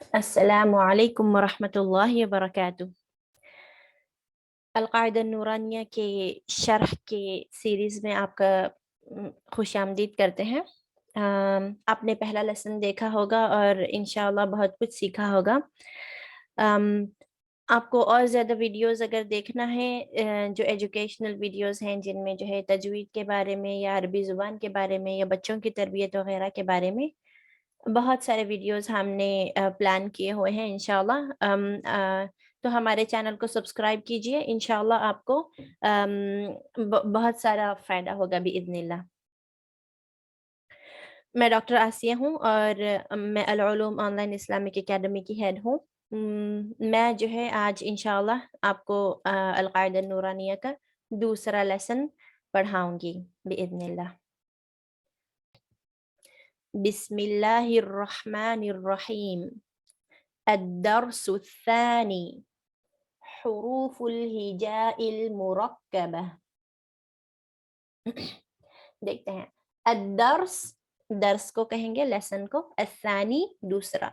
السلام علیکم ورحمۃ اللہ وبرکاتہ۔ القاعدہ نورانیہ کے شرح کے سیریز میں آپ کا خوش آمدید کرتے ہیں۔ آپ نے پہلا لیسن دیکھا ہوگا اور انشاءاللہ بہت کچھ سیکھا ہوگا۔ آپ کو اور زیادہ ویڈیوز اگر دیکھنا ہے جو ایجوکیشنل ویڈیوز ہیں جن میں جو ہے تجوید کے بارے میں یا عربی زبان کے بارے میں یا بچوں کی تربیت وغیرہ کے بارے میں بہت سارے ویڈیوز ہم نے پلان کیے ہوئے ہیں انشاءاللہ۔ تو ہمارے چینل کو سبسکرائب کیجئے، انشاءاللہ آپ کو بہت سارا فائدہ ہوگا باذن اللہ۔ میں ڈاکٹر آسیہ ہوں اور میں العلوم آن لائن اسلامک اکیڈمی کی ہیڈ ہوں۔ میں جو ہے آج انشاءاللہ آپ کو القاعدہ نورانیہ کا دوسرا لیسن پڑھاؤں گی باذن اللہ۔ بسم اللہ الرحمن الرحیم۔ الدرس الثانی حروف الہجاء المرکبہ۔ دیکھتے ہیں الدرس، درس کو کہیں گے لیسن کو، الثانی دوسرا،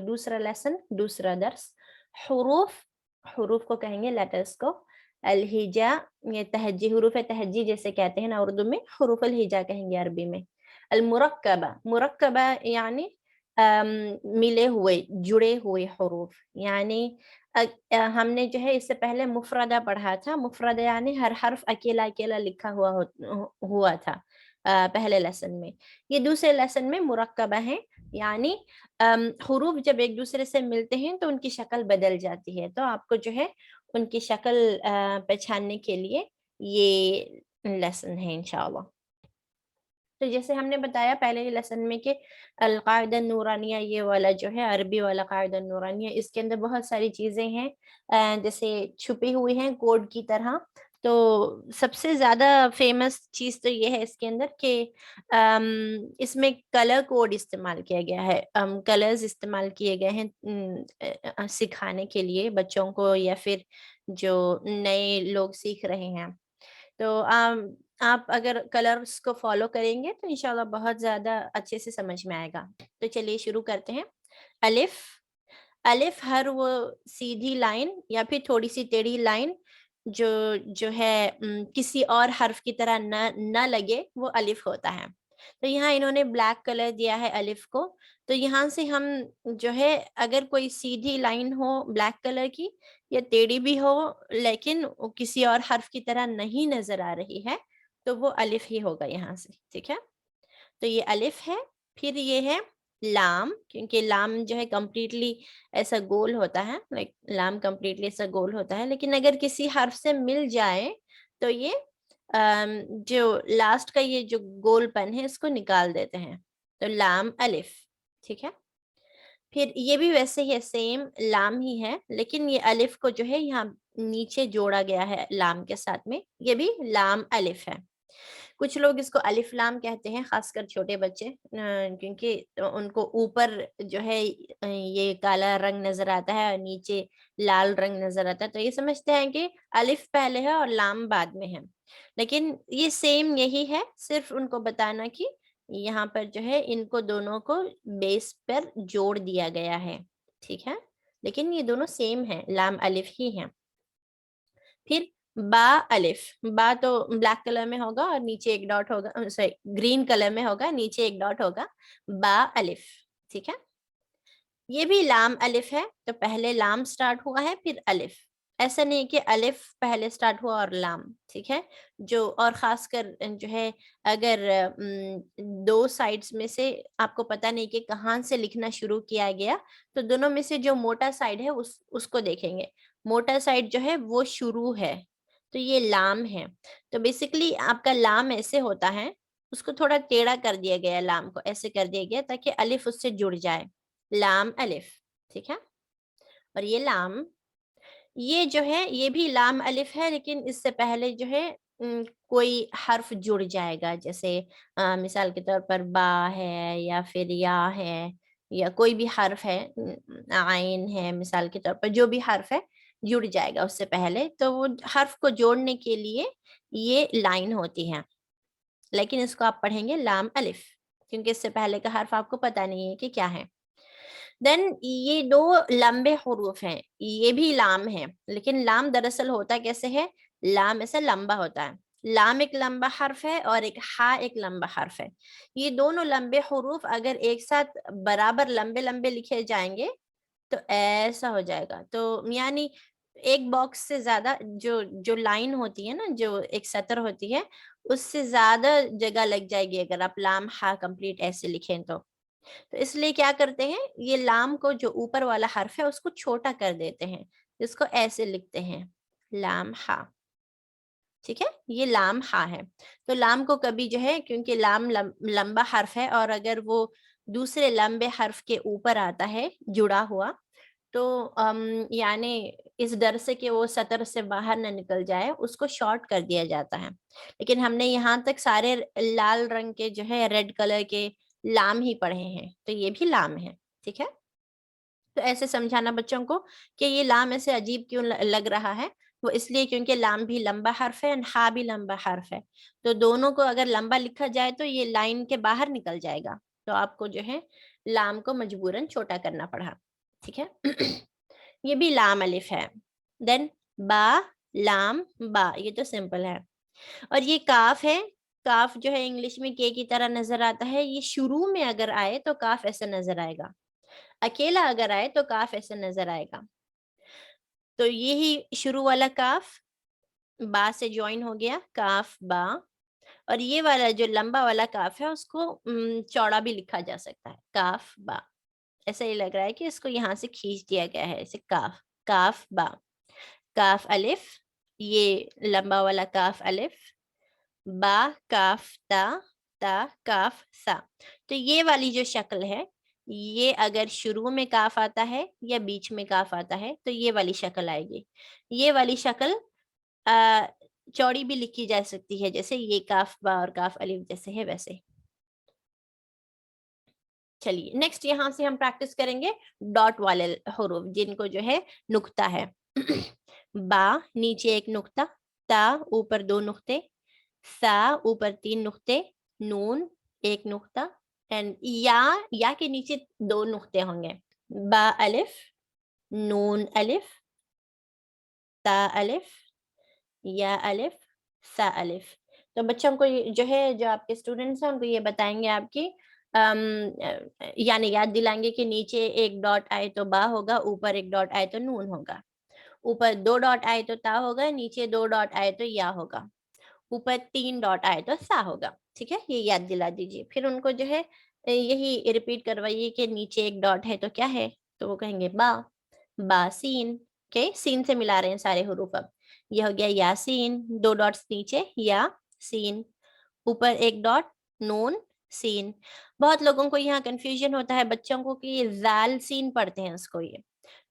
دوسرا لیسن دوسرا درس۔ حروف، حروف کو کہیں گے لیٹرز کو۔ الہجاء یہ تہجی، حروف تہجی جیسے کہتے ہیں نا اردو میں، حروف الہجاء کہیں گے عربی میں۔ المرکبہ، مرکبہ یعنی ملے ہوئے جڑے ہوئے حروف، یعنی ہم نے جو ہے اس سے پہلے مفردہ پڑھا تھا، مفردہ یعنی ہر حرف اکیلا اکیلا لکھا ہوا تھا پہلے لیسن میں۔ یہ دوسرے لیسن میں مرکبہ ہیں، یعنی حروف جب ایک دوسرے سے ملتے ہیں تو ان کی شکل بدل جاتی ہے، تو آپ کو جو ہے ان کی شکل پہچاننے کے لیے یہ لیسن ہے انشاءاللہ۔ تو جیسے ہم نے بتایا پہلے ہی لیسن میں کہ القاعدہ نورانیہ یہ والا جو ہے عربی والا قاعدہ نورانیہ، اس کے اندر بہت ساری چیزیں ہیں جیسے چھپی ہوئی ہیں کوڈ کی طرح۔ تو سب سے زیادہ فیمس چیز تو یہ ہے اس کے اندر کہ اس میں کلر کوڈ استعمال کیا گیا ہے، کلرز استعمال کیے گئے ہیں سکھانے کے لیے بچوں کو یا پھر جو نئے لوگ سیکھ رہے ہیں۔ تو آپ اگر کلرز کو فالو کریں گے تو انشاءاللہ بہت زیادہ اچھے سے سمجھ میں آئے گا۔ تو چلیے شروع کرتے ہیں۔ الف، الف ہر وہ سیدھی لائن یا پھر تھوڑی سی ٹیڑھی لائن جو ہے کسی اور حرف کی طرح نہ لگے، وہ الف ہوتا ہے۔ تو یہاں انہوں نے بلیک کلر دیا ہے الف کو، تو یہاں سے ہم جو ہے اگر کوئی سیدھی لائن ہو بلیک کلر کی یا ٹیڑھی بھی ہو لیکن کسی اور حرف کی طرح نہیں نظر آ رہی ہے تو وہ الف ہی ہوگا یہاں سے، ٹھیک ہے۔ تو یہ الف ہے۔ پھر یہ ہے لام، کیونکہ لام جو ہے کمپلیٹلی ایسا گول ہوتا ہے، لام کمپلیٹلی ایسا گول ہوتا ہے، لیکن اگر کسی حرف سے مل جائے تو یہ جو لاسٹ کا یہ جو گول پن ہے اس کو نکال دیتے ہیں، تو لام الف، ٹھیک ہے۔ پھر یہ بھی ویسے ہی سیم لام ہی ہے، لیکن یہ الف کو جو ہے یہاں نیچے جوڑا گیا ہے لام کے ساتھ میں، یہ بھی لام الف ہے۔ کچھ لوگ اس کو الف لام کہتے ہیں، خاص کر چھوٹے بچے، کیونکہ ان کو اوپر جو ہے یہ کالا رنگ نظر آتا ہے اور نیچے لال رنگ نظر آتا ہے، تو یہ سمجھتے ہیں کہ الف پہلے ہے اور لام بعد میں ہے، لیکن یہ سیم یہی ہے، صرف ان کو بتانا کہ یہاں پر جو ہے ان کو دونوں کو بیس پر جوڑ دیا گیا ہے، ٹھیک ہے، لیکن یہ دونوں سیم ہیں، لام الف ہی ہیں۔ پھر با الف، با تو بلیک کلر میں ہوگا اور نیچے ایک ڈاٹ ہوگا، سوری گرین کلر میں ہوگا، نیچے ایک ڈاٹ ہوگا، با الف، ٹھیک ہے۔ یہ بھی لام الف ہے، تو پہلے لام سٹارٹ ہوا ہے پھر الف، ایسا نہیں کہ الف پہلے سٹارٹ ہوا اور لام، ٹھیک ہے۔ جو اور خاص کر جو ہے اگر دو سائڈز میں سے آپ کو پتہ نہیں کہ کہاں سے لکھنا شروع کیا گیا، تو دونوں میں سے جو موٹا سائڈ ہے اس کو دیکھیں گے، موٹا سائڈ جو ہے وہ شروع ہے، تو یہ لام ہے۔ تو بیسیکلی آپ کا لام ایسے ہوتا ہے، اس کو تھوڑا ٹیڑھا کر دیا گیا، لام کو ایسے کر دیا گیا تاکہ الف اس سے جڑ جائے، لام الف، ٹھیک ہے۔ اور یہ لام، یہ جو ہے یہ بھی لام الف ہے، لیکن اس سے پہلے جو ہے کوئی حرف جڑ جائے گا، جیسے مثال کے طور پر با ہے یا پھر یا ہے یا کوئی بھی حرف ہے، عین ہے مثال کے طور پر، جو بھی حرف ہے جڑ جائے گا اس سے پہلے، تو وہ حرف کو جوڑنے کے لیے یہ لائن ہوتی ہے، لیکن اس کو آپ پڑھیں گے لام الف، کیونکہ اس سے پہلے کا حرف آپ کو پتہ نہیں ہے کہ کیا ہے۔ دین یہ دو لمبے حروف ہیں, یہ بھی لام ہے, لیکن لام دراصل ہوتا کیسے ہے, لام ایسے لمبا ہوتا ہے, لام ایک لمبا حرف ہے اور ایک ہا ایک لمبا حرف ہے. یہ دونوں لمبے حروف اگر ایک ساتھ برابر لمبے لمبے لکھے جائیں گے تو ایسا ہو جائے گا. تو یعنی ایک باکس سے زیادہ جو لائن ہوتی ہے نا, جو ایک سطر ہوتی ہے, اس سے زیادہ جگہ لگ جائے گی اگر آپ لام ہا کمپلیٹ ایسے لکھیں تو اس لیے کیا کرتے ہیں, یہ لام کو جو اوپر والا حرف ہے اس کو چھوٹا کر دیتے ہیں, اس کو ایسے لکھتے ہیں لام ہا. ٹھیک ہے, یہ لام ہا ہے. تو لام کو کبھی جو ہے, کیونکہ لام لمبا حرف ہے اور اگر وہ دوسرے لمبے حرف کے اوپر آتا ہے جڑا ہوا, تو یعنی اس ڈر سے کہ وہ سطر سے باہر نہ نکل جائے اس کو شارٹ کر دیا جاتا ہے. لیکن ہم نے یہاں تک سارے لال رنگ کے جو ہے ریڈ کلر کے لام ہی پڑھے ہیں, تو یہ بھی لام ہے. ٹھیک ہے, تو ایسے سمجھانا بچوں کو کہ یہ لام ایسے عجیب کیوں لگ رہا ہے, وہ اس لیے کیونکہ لام بھی لمبا حرف ہے, ہا بھی لمبا حرف ہے, تو دونوں کو اگر لمبا لکھا جائے تو یہ لائن کے باہر نکل جائے گا, تو آپ کو جو ہے لام کو مجبوراً چھوٹا کرنا پڑا. ٹھیک ہے, یہ بھی لام الف ہے. دین با لام با, یہ تو سمپل ہے. اور یہ کاف ہے, کاف جو ہے انگلش میں کے کی طرح نظر آتا ہے, یہ شروع میں اگر آئے تو کاف ایسا نظر آئے گا, اکیلا اگر آئے تو کاف ایسا نظر آئے گا. تو یہی شروع والا کاف با سے جوائن ہو گیا, کاف با. اور یہ والا جو لمبا والا کاف ہے اس کو چوڑا بھی لکھا جا سکتا ہے, کاف با. ایسا ہی لگ رہا ہے کہ اس کو یہاں سے کھینچ دیا گیا ہے, ایسے کاف, کاف با. کاف الف, یہ لمبا والا کاف الف, با کاف تا, تا کاف سا. تو یہ والی جو شکل ہے, یہ اگر شروع میں کاف آتا ہے یا بیچ میں کاف آتا ہے تو یہ والی شکل آئے گی. یہ والی شکل چوڑی بھی لکھی جا سکتی ہے, جیسے یہ کاف با اور کاف الف جیسے ہے ویسے. چلیے نیکسٹ یہاں سے ہم پریکٹس کریں گے ڈاٹ والے حروف, جن کو جو ہے نقطہ ہے. با نیچے ایک نقطہ, تا اوپر دو نقطے, سا اوپر تین نقطے, نون ایک نقطہ, اینڈ یا کے نیچے دو نقطے ہوں گے. با الف, نون الف, تا الف, یا الف, سا الف. تو بچوں کو جو ہے, جو آپ کے اسٹوڈنٹس ہیں ان کو یہ بتائیں گے آپ کی یعنی یاد دلائیں گے کہ نیچے ایک ڈاٹ آئے تو با ہوگا, اوپر ایک ڈاٹ آئے تو نون ہوگا, اوپر دو ڈاٹ آئے تو تا ہوگا, نیچے دو ڈاٹ آئے تو یا ہوگا, اوپر تین ڈاٹ آئے تو سا ہوگا. ٹھیک ہے, یہ یاد دلا دیجیے. پھر ان کو جو ہے یہی ریپیٹ کروائیے کہ نیچے ایک ڈاٹ ہے تو کیا ہے, تو وہ کہیں گے با, با سین. سین سے ملا رہے ہیں سارے حروف. اب یہ ہو گیا یاسین, دو ڈاٹس نیچے یا سین, اوپر ایک ڈاٹ نون سین. بہت لوگوں کو یہاں کنفیوژن ہوتا ہے بچوں کو کہ یہ زال سین پڑھتے ہیں اس کو, یہ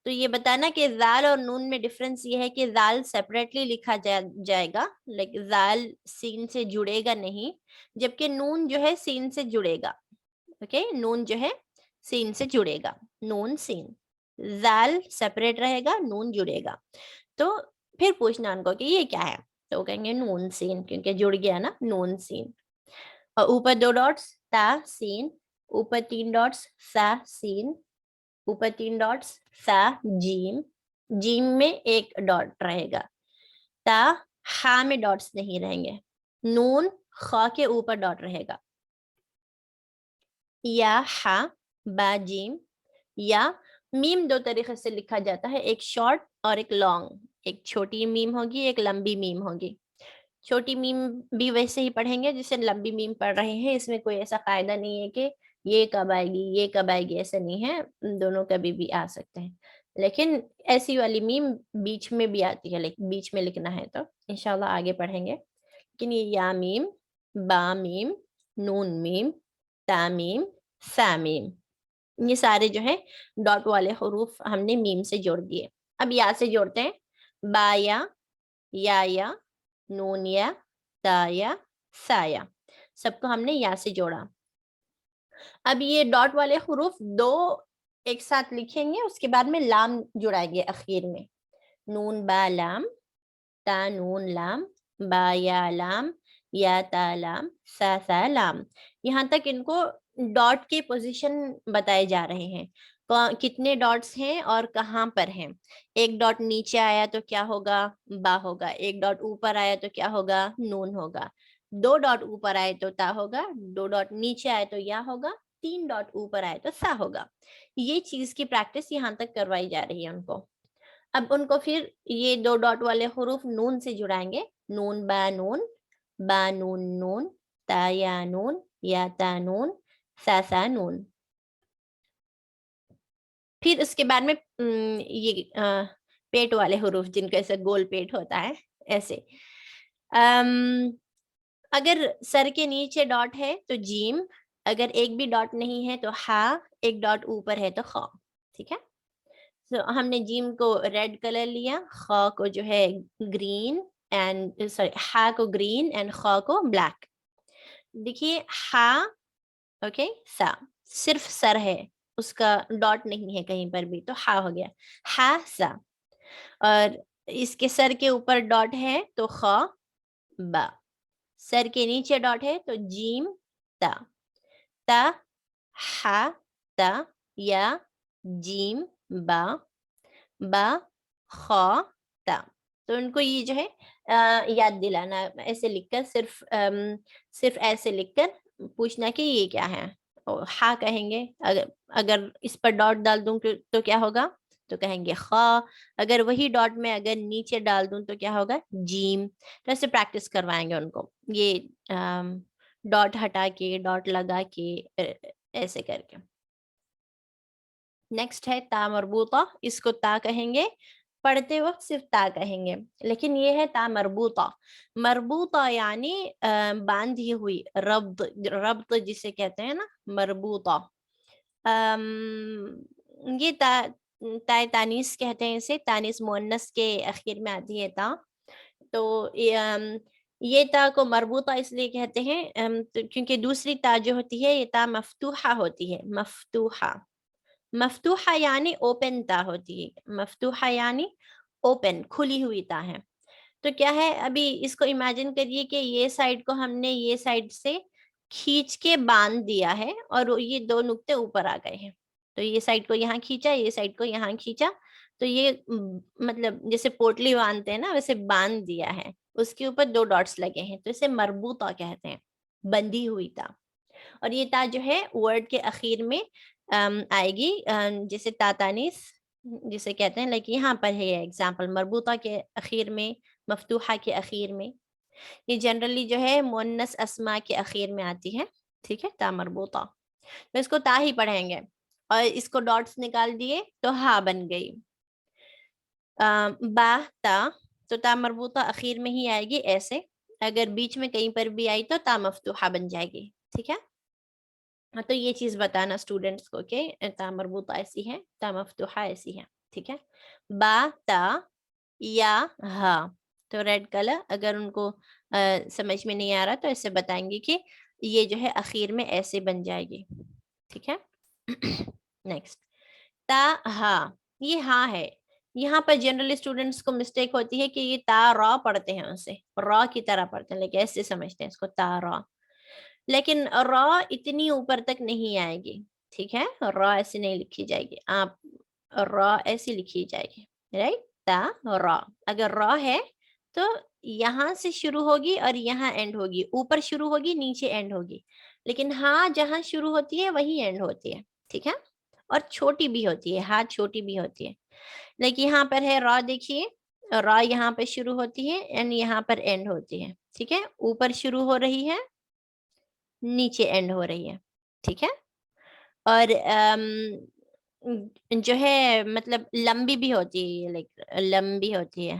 تو یہ بتانا کہ زال اور نون میں ڈفرنس یہ ہے کہ زال سیپریٹلی لکھا جائے گا, لیکن زال سین سے جڑے گا نہیں, جبکہ نون جو ہے سین سے جڑے گا. اوکے, نون جو ہے سین سے جڑے گا, نون سین. زال سیپریٹ رہے گا, نون جڑے گا. تو پھر پوچھنا ان کو کہ یہ کیا ہے, تو وہ کہیں گے نون سین, کیونکہ جڑ گیا نا, نون سین. اور اوپر دو ڈاٹس تا سین, اوپر تین ڈاٹس سا سین, اوپر تین ڈاٹس سا جیم, جیم میں ایک ڈاٹ رہے گا. تا ہا میں ڈاٹس نہیں رہیں گے, نون خا کے اوپر ڈاٹ رہے گا. یا ہا با جیم. یا میم دو طریقے سے لکھا جاتا ہے, ایک شارٹ اور ایک لانگ. ایک چھوٹی میم ہوگی, ایک لمبی میم ہوگی. چھوٹی میم بھی ویسے ہی پڑھیں گے جسے لمبی میم پڑھ رہے ہیں, اس میں کوئی ایسا قاعدہ نہیں ہے کہ یہ کب آئے گی یہ کب آئے گی, ایسا نہیں ہے, دونوں کبھی بھی آ سکتے ہیں. لیکن ایسی والی میم بیچ میں بھی آتی ہے, لیکن بیچ میں لکھنا ہے تو انشاءاللہ آگے پڑھیں گے. لیکن یہ یا میم, با میم, نون میم, تا میم, سا میم, یہ سارے جو ہیں ڈاٹ والے حروف ہم نے میم سے جوڑ دیے. اب یا سے جوڑتے ہیں, با یا, نون یا, تا یا, سا یا, سب کو ہم نے یا سے جوڑا. اب یہ ڈاٹ والے حروف دو ایک ساتھ لکھیں گے, اس کے بعد میں لام جڑائیں گے اخیر میں. نون با لام, تا نون لام, با یا لام, یا تا لام, سا لام. یہاں تک ان کو ڈاٹ کے پوزیشن بتائے جا رہے ہیں. کتنے ڈاٹس ہیں اور کہاں پر ہیں. ایک ڈاٹ نیچے آیا تو کیا ہوگا؟ با ہوگا. ایک ڈاٹ اوپر آیا تو کیا ہوگا؟ نون ہوگا. 2 ڈاٹ اوپر آئے تو تا ہوگا. 2 ڈاٹ نیچے آئے تو یا ہوگا. 3 ڈاٹ اوپر آئے تو سا ہوگا. یہ چیز کی پریکٹس یہاں تک کروائی جا رہی ہے ان کو. اب ان کو پھر یہ 2 ڈاٹ والے حروف نون سے جڑائیں گے. نون با نون، با نون نون، تا یا نون، یا تا نون، سا نون. پھر اس کے بعد میں یہ پیٹ والے حروف جن کا ایسا گول پیٹ ہوتا ہے ایسے. اگر سر کے نیچے ڈاٹ ہے تو جیم، اگر ایک بھی ڈاٹ نہیں ہے تو ہا، ایک ڈاٹ اوپر ہے تو خا. ٹھیک ہے. ہم نے جیم کو ریڈ کلر لیا، خا کو جو ہے گرین اینڈ سوری ہا کو گرین اینڈ خا کو بلیک. دیکھیے ہا، اوکے، سا صرف سر ہے، اس کا ڈاٹ نہیں ہے کہیں پر بھی، تو ہا ہو گیا ہا سا. اور اس کے سر کے اوپر ڈاٹ ہے تو خا با. سر کے نیچے ڈاٹ ہے تو جیم تا. تا ہا تا یا جیم با، با خا تا. تو ان کو یہ جو ہے یاد دلانا ایسے لکھ کر، صرف ایسے لکھ کر پوچھنا کہ یہ کیا ہے. ہا کہیں گے، اگر اس پر ڈاٹ ڈال دوں تو کیا ہوگا؟ تو کہیں گے خا. اگر وہی ڈاٹ میں اگر نیچے ڈال دوں تو کیا ہوگا؟ جیم. تو ایسے پریکٹس کروائیں گے ان کو، یہ ڈاٹ ہٹا کے ڈاٹ لگا کے ایسے کر کے. نیکسٹ ہے تا مربوطہ. اس کو تا کہیں گے، پڑھتے وقت صرف تا کہیں گے، لیکن یہ ہے تا مربوطہ. مربوطہ یعنی باندھی ہوئی، ربط، ربط جسے کہتے ہیں نا، مربوطہ. یہ تا تانیس کہتے ہیں اسے، تانیس مؤنث کے اخیر میں آتی ہے تا. تو یہ تا کو مربوطہ اس لیے کہتے ہیں کیونکہ دوسری تا جو ہوتی ہے یہ تا مفتوحہ ہوتی ہے. مفتوحہ، مفتوحہ یعنی اوپن تا ہوتی ہے. مفتوحہ یعنی اوپن، کھلی ہوئی تا ہے. تو کیا ہے، ابھی اس کو امیجن کریے کہ یہ سائڈ کو ہم نے یہ سائڈ سے کھینچ کے باندھ دیا ہے اور یہ 2 نقطے اوپر آ گئے ہیں. تو یہ سائڈ کو یہاں کھینچا، یہ سائڈ کو یہاں کھینچا، تو یہ مطلب جیسے پوٹلی باندھتے ہیں نا ویسے باندھ دیا ہے. اس کے اوپر 2 ڈاٹس لگے ہیں تو اسے مربوطہ کہتے ہیں، بندھی ہوئی تا. اور یہ تا جو ہے ورڈ کے اخیر میں آئے گی، جیسے تا تانیس جسے کہتے ہیں. لیکن یہاں پر ہے یہ ایگزامپل، مربوطہ کے اخیر میں، مفتوحہ کے اخیر میں. یہ جنرلی جو ہے مؤنث اسماء کے اخیر میں آتی ہے. ٹھیک ہے، تا مربوطہ. تو اس کو تا ہی پڑھیں گے اور اس کو ڈاٹس نکال دیے تو ہا بن گئی. با تا، تو تا مربوطہ اخیر میں ہی آئے گی ایسے. اگر بیچ میں کہیں پر بھی آئی تو تا مفتوحہ بن جائے گی. ٹھیک ہے. تو یہ چیز بتانا اسٹوڈنٹس کو کہ تا مربوطہ ایسی ہے، تا مفتوحہ ایسی ہے. ٹھیک ہے. با تا یا ہا، تو ریڈ کلر، اگر ان کو سمجھ میں نہیں آ رہا تو ایسے بتائیں گے کہ یہ جو ہے اخیر میں ایسے بن جائے گی. ٹھیک ہے. نیکسٹ تا ہا، یہ ہاں ہے. یہاں پر جنرلی اسٹوڈنٹس کو مسٹیک ہوتی ہے کہ یہ تا را پڑھتے ہیں، اسے را کی طرح پڑھتے ہیں، لیکن ایسے سمجھتے ہیں اس کو تا را. لیکن را اتنی اوپر تک نہیں آئے گی. ٹھیک ہے. را ایسے نہیں لکھی جائے گی، آپ را ایسی لکھی جائے گی، رائٹ. تا را، اگر را ہے تو یہاں سے شروع ہوگی اور یہاں اینڈ ہوگی، اوپر شروع ہوگی نیچے اینڈ ہوگی. لیکن ہاں جہاں شروع ہوتی ہے وہی اینڈ ہوتی ہے. ٹھیک ہے. اور چھوٹی بھی ہوتی ہے، ہاں چھوٹی بھی ہوتی ہے. لیکن یہاں پر ہے را، دیکھیے را یہاں پہ شروع ہوتی ہے اینڈ یہاں پر اینڈ ہوتی ہے. ٹھیک ہے. اوپر شروع ہو رہی ہے، نیچے اینڈ ہو رہی ہے. ٹھیک ہے. اور جو ہے مطلب لمبی بھی ہوتی ہے، لائک لمبی ہوتی ہے،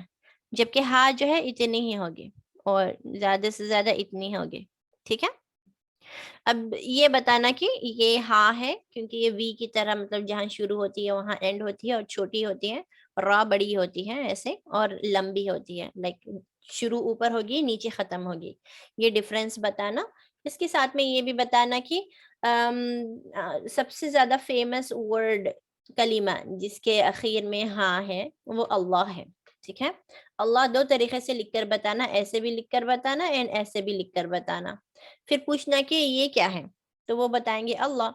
جبکہ ہاں جو ہے اتنی ہی ہوگی اور زیادہ سے زیادہ اتنی ہوگی. ٹھیک ہے. اب یہ بتانا کہ یہ ہاں ہے کیونکہ یہ وی کی طرح، مطلب جہاں شروع ہوتی ہے وہاں اینڈ ہوتی ہے اور چھوٹی ہوتی ہے. را بڑی ہوتی ہے ایسے اور لمبی ہوتی ہے، لائک شروع اوپر ہوگی نیچے ختم ہوگی. یہ ڈفرینس بتانا. اس کے ساتھ میں یہ بھی بتانا کہ سب سے زیادہ فیمس ورڈ، کلمہ جس کے اخیر میں ہاں ہے وہ اللہ ہے. ٹھیک ہے. اللہ 2 طریقے سے لکھ کر بتانا، ایسے بھی لکھ کر بتانا اینڈ ایسے بھی لکھ کر بتانا. پھر پوچھنا کہ یہ کیا ہے تو وہ بتائیں گے اللہ.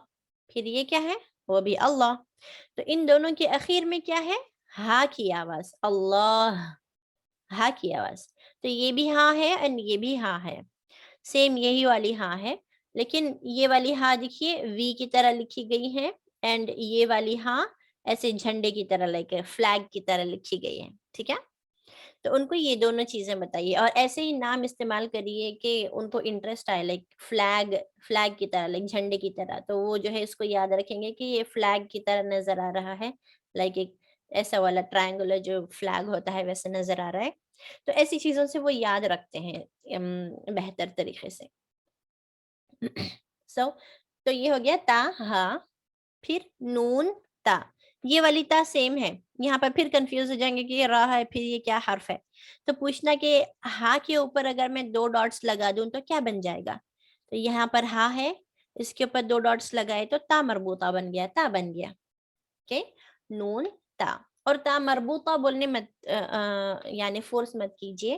پھر یہ کیا ہے وہ بھی اللہ. تو ان دونوں کے اخیر میں کیا ہے؟ ہا کی آواز, اللہ, ہا کی آواز. تو یہ بھی ہاں ہے اور یہ بھی ہاں ہے, سیم یہی والی ہاں ہے, لیکن یہ والی ہاں دیکھیے وی کی طرح لکھی گئی ہے, اینڈ یہ والی ہاں ایسے جھنڈے کی طرح, لائک فلیگ کی طرح لکھی گئی ہے. ٹھیک ہے, تو ان کو یہ دونوں چیزیں بتائیے, اور ایسے ہی نام استعمال کریے کہ ان کو انٹرسٹ آئے, لائک فلیگ, فلیگ کی طرح, لائک جھنڈے کی طرح, تو وہ جو ہے اس کو یاد رکھیں گے کہ یہ فلیگ کی طرح نظر آ رہا ہے, لائک ایک ایسا والا ٹرائنگولر جو فلیگ ہوتا ہے ویسے نظر آ رہا ہے. تو ایسی چیزوں سے وہ یاد رکھتے ہیں بہتر طریقے سے. سو تو یہ ہو گیا تا ہا. پھر نون تا, یہ والی تا سیم ہے, یہاں پر پھر کنفیوز ہو جائیں گے کہ یہ را ہے, پھر یہ کیا حرف ہے. تو پوچھنا کہ ہا کے اوپر اگر میں 2 ڈاٹس لگا دوں تو کیا بن جائے گا. تو یہاں پر ہا ہے, اس کے اوپر 2 ڈاٹس لگائے تو تا مربوطہ بن گیا, تا بن گیا. اوکے, نون تا. اور تا مربوطہ بولنے مت یعنی فورس مت کیجیے,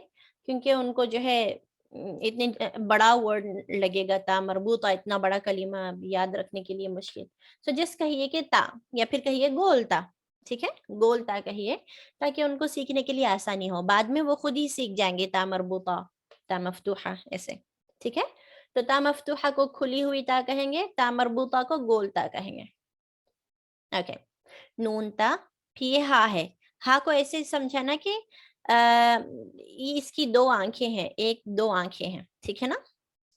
کیونکہ ان کو جو ہے اتنے بڑا ورڈ لگے گا, تا مربوطہ اتنا بڑا کلمہ یاد رکھنے کے لیے مشکل. سو جس کہیے کہ تا, یا پھر کہیے گول تا. ٹھیک ہے, گول تا کہیے تاکہ ان کو سیکھنے کے لیے آسانی ہو, بعد میں وہ خود ہی سیکھ جائیں گے تا مربوطہ, تا مفتوحہ ایسے. ٹھیک ہے, تو تا مفتوحہ کو کھلی ہوئی تا کہیں گے, تا مربوطہ کو گول تا کہیں گے. اوکے, نون تا. پھر یہ ہا ہے, ہا کو ایسے سمجھانا کہ اس کی 2 آنکھیں ہیں, 1-2 آنکھیں ہیں. ٹھیک ہے نا,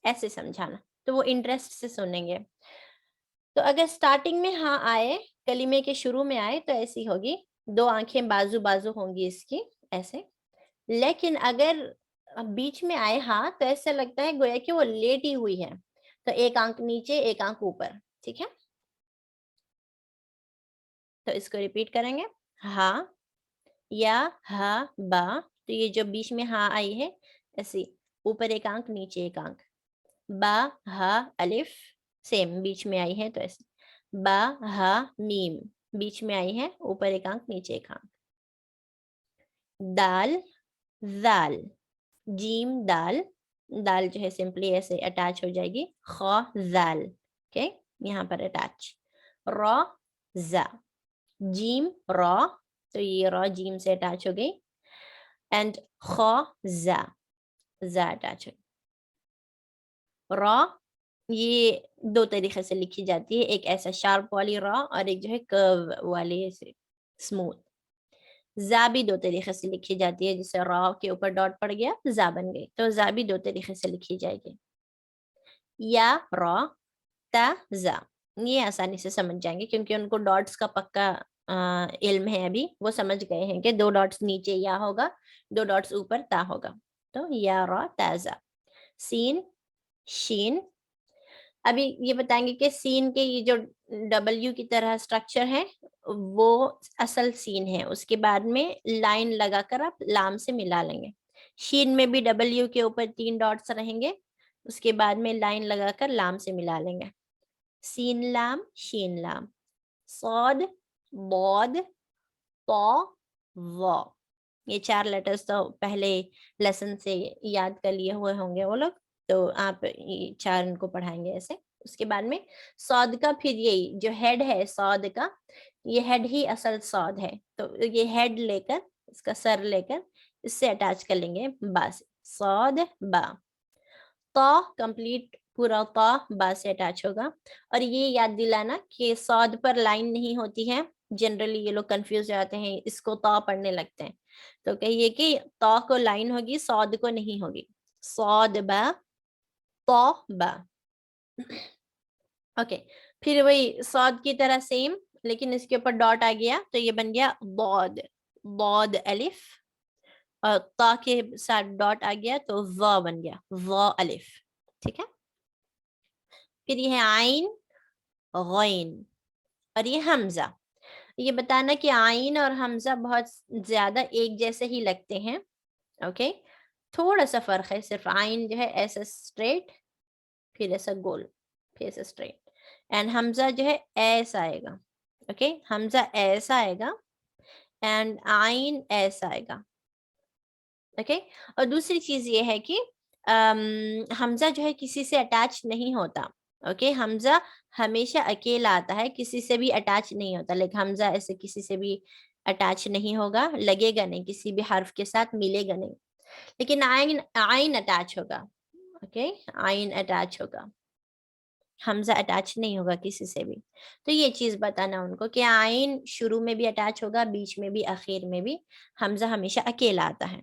ایسے سمجھانا, تو وہ انٹرسٹ سے سنیں گے. تو اگر سٹارٹنگ میں ہاں آئے, کلمے کے شروع میں آئے, تو ایسی ہوگی, 2 آنکھیں بازو بازو ہوں گی اس کی ایسے. لیکن اگر بیچ میں آئے ہاں, تو ایسا لگتا ہے گویا کہ وہ لیٹی ہوئی ہے, تو 1 آنکھ نیچے 1 آنکھ اوپر. ٹھیک ہے, تو اس کو ریپیٹ کریں گے. ہا یا ہا با, تو یہ جو بیچ میں ہاں آئی ہے ایسی, اوپر 1 آنکھ نیچے 1 آنکھ. با ہا الف, سیم بیچ میں آئی ہے تو ایسے. با ہا میم, بیچ میں آئی ہے, اوپر 1 آنکھ نیچے 1 آنکھ. دال زال, جیم دال, دال جو ہے سمپلی ایسے اٹیچ ہو جائے گی, خا زال. اوکے, یہاں پر اٹیچ. را زا, جیم را, تو یہ را جیم سے اٹیچ ہو گئی, اینڈ خا زا, زا اٹیچ ہو گئی. را یہ 2 طریقے سے لکھی جاتی ہے, ایک ایسا شارپ والی را, اور ایک جو ہے کرو والی ایسے اسموتھ. زا بھی 2 طریقے سے لکھی جاتی ہے, جسے را کے اوپر ڈاٹ پڑ گیا زا بن گئی, تو زا بھی 2 طریقے سے لکھی جائے گی. یا را تا زا, یہ آسانی سے سمجھ جائیں گے کیونکہ ان کو ڈاٹس کا پکا علم ہے, ابھی وہ سمجھ گئے ہیں کہ 2 ڈاٹس نیچے یا ہوگا, 2 ڈاٹس اوپر تا ہوگا. تو یا را تا زا. سین شین, ابھی یہ بتائیں گے کہ سین کے یہ جو ڈبلیو کی طرح سٹرکچر ہے وہ اصل سین ہے, اس کے بعد میں لائن لگا کر آپ لام سے ملا لیں گے. شین میں بھی ڈبلیو کے اوپر 3 ڈاٹس رہیں گے, اس کے بعد میں لائن لگا کر لام سے ملا لیں گے. سین لام شین لام. صاد بود طا وا, یہ 4 لیٹرز تو پہلے لیسن سے یاد کر لیے ہوئے ہوں گے وہ لوگ, تو آپ 4 ان کو پڑھائیں گے ایسے. اس کے بعد میں صاد کا پھر یہی جو ہیڈ ہے صاد کا, یہ ہیڈ ہی اصل صاد ہے, تو یہ ہیڈ لے کر, اس کا سر لے کر اس سے اٹیچ کر لیں گے با سے, صاد با. تا کمپلیٹ پورا تا با سے اٹیچ ہوگا. اور یہ یاد دلانا کہ صاد پر لائن نہیں ہوتی ہے, جنرلی یہ لوگ کنفیوز جاتے ہیں, اس کو تا پڑھنے لگتے ہیں, تو کہیے کہ تا کو لائن ہوگی, صاد کو نہیں ہوگی. صاد با تا با. اوکے, پھر وہی صاد کی طرح سیم, لیکن اس کے اوپر ڈاٹ آ گیا تو یہ بن گیا ضاد, ضاد الف, اور تا کے ساتھ ڈاٹ آ گیا تو وا بن گیا, وا الف. ٹھیک ہے, پھر یہ ہے عین غین, اور یہ حمزہ. یہ بتانا کہ عین اور حمزہ بہت زیادہ ایک جیسے ہی لگتے ہیں. اوکے, تھوڑا سا فرق ہے, صرف عین جو ہے ایسا اسٹریٹ, پھر ایسا گول, پھر ایسا اسٹریٹ, اینڈ حمزہ جو ہے ایسا آئے گا. اوکے, حمزہ ایسا آئے گا, اینڈ عین ایسا آئے گا. اوکے, اور دوسری چیز یہ ہے کہ حمزہ جو ہے کسی سے اٹیچ نہیں ہوتا, اوکے حمزہ ہمیشہ اکیلا آتا ہے, کسی سے بھی اٹیچ نہیں ہوتا. لیکن حمزہ ایسے کسی سے بھی اٹیچ نہیں ہوگا, لگے گا نہیں, کسی بھی حرف کے ساتھ ملے گا نہیں. لیکن آئین اٹیچ ہوگا. اوکے آئین اٹیچ ہوگا, حمزہ اٹیچ نہیں ہوگا کسی سے بھی. تو یہ چیز بتانا ان کو کہ آئین شروع میں بھی اٹیچ ہوگا, بیچ میں بھی, اخیر میں بھی. حمزہ ہمیشہ اکیلا آتا ہے.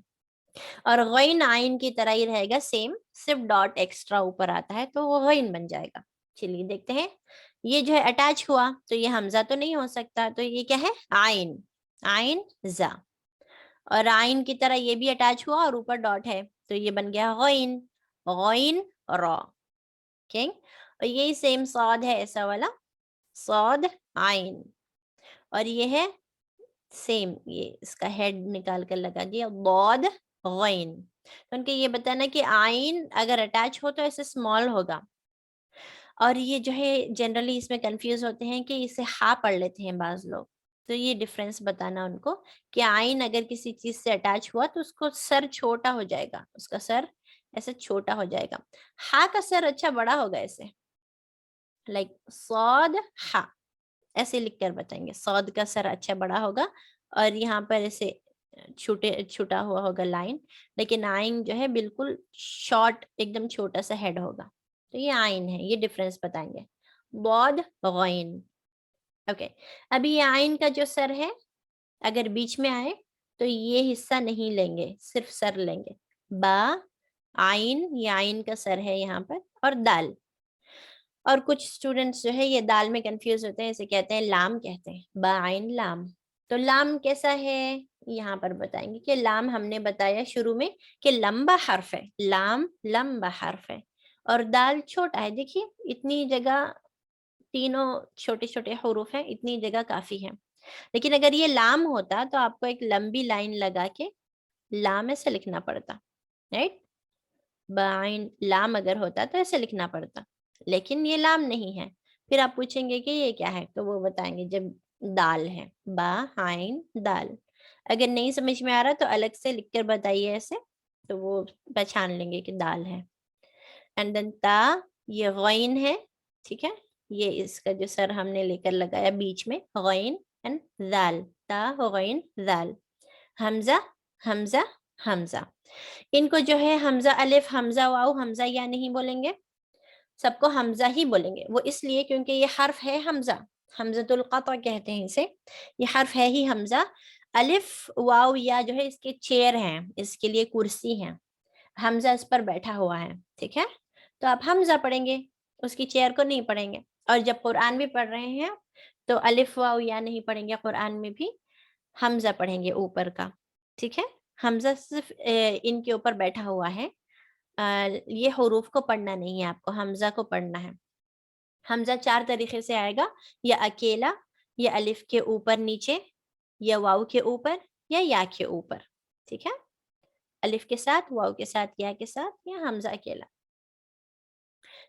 اور غین آئین کی طرح ہی رہے گا سیم, صرف ڈاٹ ایکسٹرا اوپر آتا ہے تو وہ غین بن جائے گا. چلیے دیکھتے ہیں. یہ جو ہے اٹیچ ہوا تو یہ حمزہ تو نہیں ہو سکتا, تو یہ کیا ہے آئین, آئین زا. اور آئین کی طرح یہ بھی اٹیچ ہوا اور اوپر ڈاٹ ہے تو یہ بن گیا غین, غین را. اوکے اور یہی سیم صاد ہے ایسا والا, صاد عین. اور یہ ہے سیم, یہ اس کا ہیڈ نکال کر لگا دیا ضاد غین. تو ان کے یہ بتانا کہ آئین اگر اٹیچ ہو تو ایسے اسمال ہوگا. اور یہ جو ہے جنرلی اس میں کنفیوز ہوتے ہیں کہ اسے ہا پڑھ لیتے ہیں بعض لوگ. تو یہ ڈفرینس بتانا ان کو کہ آئین اگر کسی چیز سے اٹیچ ہوا تو اس کو سر چھوٹا ہو جائے گا, اس کا سر ایسے چھوٹا ہو جائے گا. ہا کا سر اچھا بڑا ہوگا ایسے, لائک صاد ہا ایسے لکھ کر بتائیں گے. صاد کا سر اچھا بڑا ہوگا اور یہاں پر ایسے چھوٹا ہوا ہوگا لائن. لیکن آئین جو ہے بالکل شارٹ, ایک دم چھوٹا سا ہیڈ ہوگا. تو یہ آئین ہے, یہ ڈفرینس بتائیں گے. ضاد غین. اوکے ابھی یہ آئین کا جو سر ہے اگر بیچ میں آئے تو یہ حصہ نہیں لیں گے, صرف سر لیں گے. با آئین, یہ آئین کا سر ہے یہاں پر, اور دال. اور کچھ اسٹوڈنٹس جو ہے یہ دال میں کنفیوز ہوتے ہیں, اسے کہتے ہیں لام کہتے ہیں, با عین لام. تو لام کیسا ہے یہاں پر بتائیں گے کہ لام ہم نے بتایا شروع میں کہ لمبا حرف ہے, لام لمبا حرف ہے. اور دال چھوٹا ہے, دیکھیے اتنی جگہ, تینوں چھوٹے چھوٹے حروف ہیں, اتنی جگہ کافی ہے. لیکن اگر یہ لام ہوتا تو آپ کو ایک لمبی لائن لگا کے لام ایسے لکھنا پڑتا, رائٹ. بعین لام اگر ہوتا تو ایسے لکھنا پڑتا, لیکن یہ لام نہیں ہے. پھر آپ پوچھیں گے کہ یہ کیا ہے تو وہ بتائیں گے جب دال ہے, با عین دال. اگر نہیں سمجھ میں آ رہا تو الگ سے لکھ کر بتائیے ایسے, تو وہ پہچان لیں گے کہ دال ہے. اینڈ دین تا, یہ غین ہے, ٹھیک ہے. یہ اس کا جو سر ہم نے لے کر لگایا بیچ میں, غین اینڈ دال, تا غین دال. حمزہ حمزہ حمزہ. ان کو جو ہے حمزہ الف, حمزہ واو, حمزہ یا نہیں بولیں گے, سب کو حمزہ ہی بولیں گے. وہ اس لیے کیونکہ یہ حرف ہے حمزہ, حمزۃ القطع کہتے ہیں اسے. یہ حرف ہے ہی حمزہ. الف واو یا جو ہے اس کے چیئر ہیں, اس کے لیے کرسی ہیں, حمزہ اس پر بیٹھا ہوا ہے, ٹھیک ہے. تو آپ حمزہ پڑھیں گے, اس کی چیئر کو نہیں پڑھیں گے. اور جب قرآن بھی پڑھ رہے ہیں تو الف واو یا نہیں پڑھیں گے, قرآن میں بھی حمزہ پڑھیں گے اوپر کا, ٹھیک ہے. حمزہ صرف ان کے اوپر بیٹھا ہوا ہے, یہ حروف کو پڑھنا نہیں ہے, آپ کو حمزہ کو پڑھنا ہے. حمزہ 4 طریقے سے آئے گا, یا اکیلا, یا الف کے اوپر نیچے, یا واو کے اوپر, یا کے اوپر, ٹھیک ہے. الف کے ساتھ, واو کے ساتھ, یا کے ساتھ, یا حمزہ اکیلا.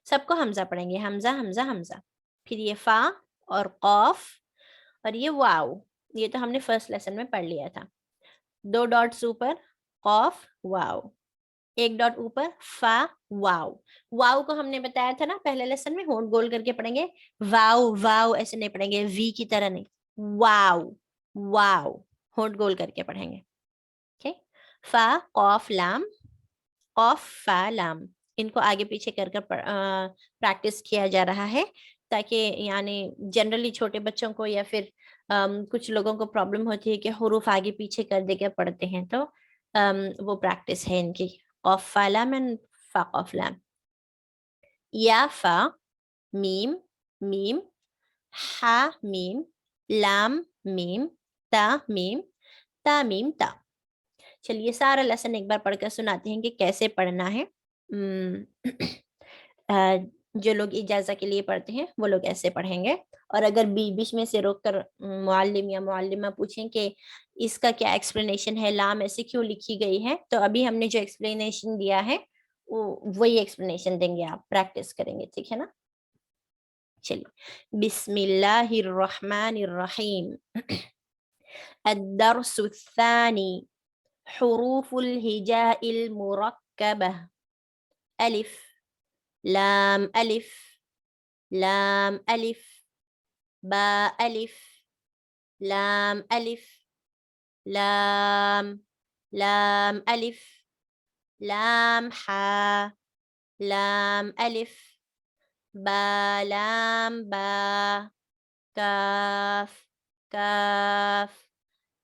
سب کو حمزہ پڑھیں گے, حمزہ حمزہ حمزہ. پھر یہ فا اور قاف اور یہ واو, یہ تو ہم نے فرسٹ لیسن میں پڑھ لیا تھا. 2 ڈاٹس اوپر قاف واو, 1 ڈاٹ اوپر فا واو. واو کو ہم نے بتایا تھا نا پہلے لیسن میں, ہونٹ گول کر کے پڑھیں گے. واو واو ایسے نہیں پڑھیں گے, وی کی طرح نہیں, واو واو, ہونٹ گول کر کے پڑھیں گے. فا قاف لام, قاف فا لام. ان کو آگے پیچھے کر کر پریکٹس کیا جا رہا ہے, تاکہ یعنی جنرلی چھوٹے بچوں کو یا پھر کچھ لوگوں کو پرابلم ہوتی ہے کہ حروف آگے پیچھے کر دے کے پڑھتے ہیں, تو وہ پریکٹس ہے ان کی. قاف فا لام اینڈ فا قاف لام. یا فا میم میم, ہا میم, لام میم, تا میم, تا میم تا. چلیے سارا لیسن ایک بار پڑھ کر سناتے ہیں کہ کیسے پڑھنا ہے. جو لوگ اجازہ کے لیے پڑھتے ہیں وہ لوگ ایسے پڑھیں گے. اور اگر بیچ میں سے روک کر معلم یا معلمہ پوچھیں کہ اس کا کیا ایکسپلینیشن ہے, لام ایسے کیوں لکھی گئی ہے, تو ابھی ہم نے جو ایکسپلینیشن دیا ہے وہی ایکسپلینیشن دیں گے, آپ پریکٹس کریں گے, ٹھیک ہے نا. چلیے بسم اللہ الرحمن الرحیم. الدرس الثانی حروف الهجاء المركبة. ألف لام ألف لام ألف، باء ألف، لام ألف، لام، لام ألف، لام حا، لام ألف، با لام با، كاف، كاف،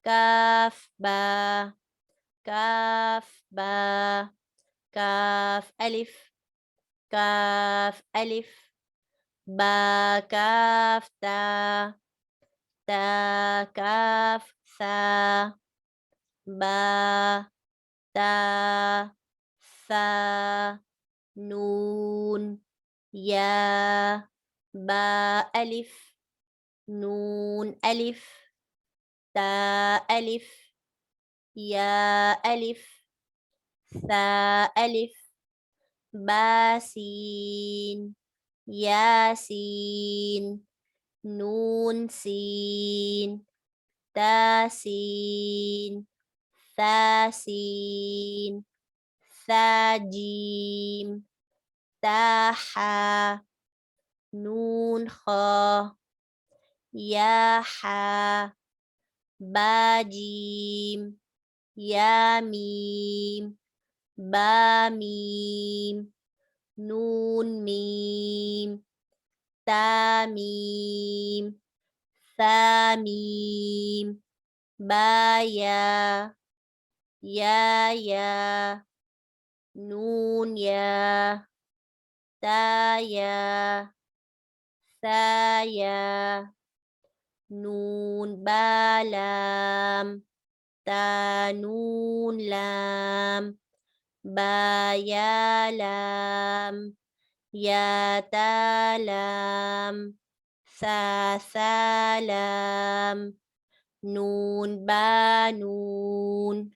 كاف با، كاف با، كاف ألف، كاف ألف، با كاف تا، تا كاف ثا، با تا ثا، نون يا، با ألف، نون ألف، تا ألف، يا ألف، ثا ألف، با سين، ياسين، نون سين، تاسين، ثاسين، ثاجيم، تاحا، نون خا، ياحا، باجيم، ياميم، باميم، نون ميم، تاميم، ثاميم، بايا، يا، نون يا، تايا، ثايا، نون بالام، تانون لام، بايا لام، يا تالام، ثا ثالام، نون بانون،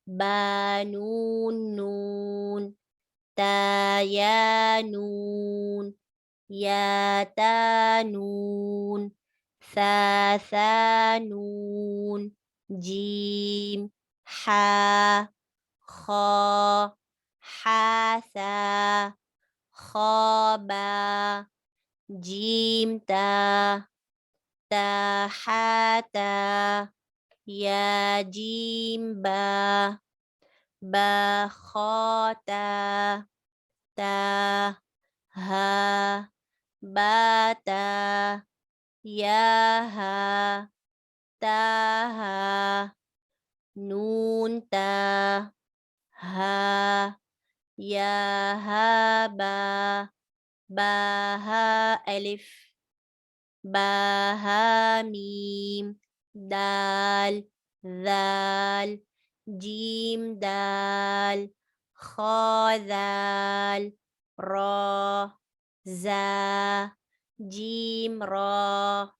بانون نون، تا نون، يا تانون، ثا نون، جيم حا، خا، حاثا، خابا، جيم تا، تاحاتا، يا جيم با، با خاتا، تا ها، باتا، ياها، تاها، نون تا، ها، يا هابا، باها ألف، باها ميم، دال، ذال، جيم دال، خا ذال، را، زا، جيم را،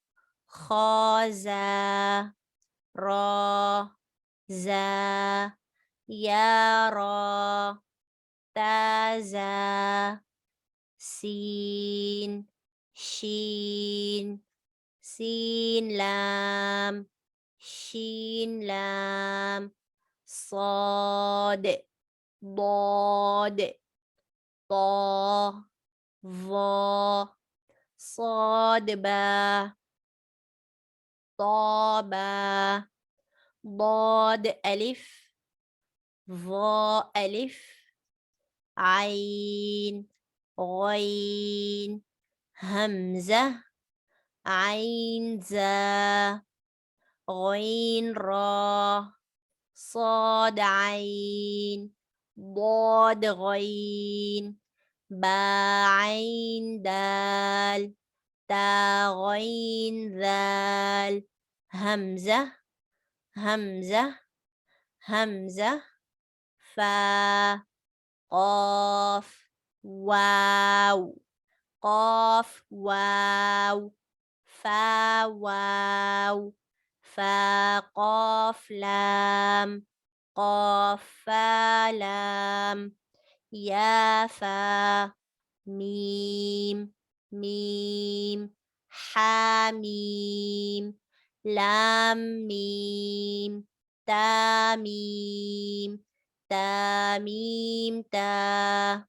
خا زا، را، زا، يا را، تا زا، سين، شين، سين لام، شين لام، صاد، ضاد، طا، ظا، صاد با، طابا، ضاد ألف، ظا ألف، عين، غين، همزة، عين زا، غين را، صاد عين، ضاد غين، با عين دال، تا غين ذال، همزة، همزة، همزة، فا، قاف، واو، قاف واو، فا واو، فا قاف لام، قاف فا لام، يا فا، ميم، ميم، حاميم، لام ميم، تاميم، تاميم تا،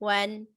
1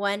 1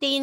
3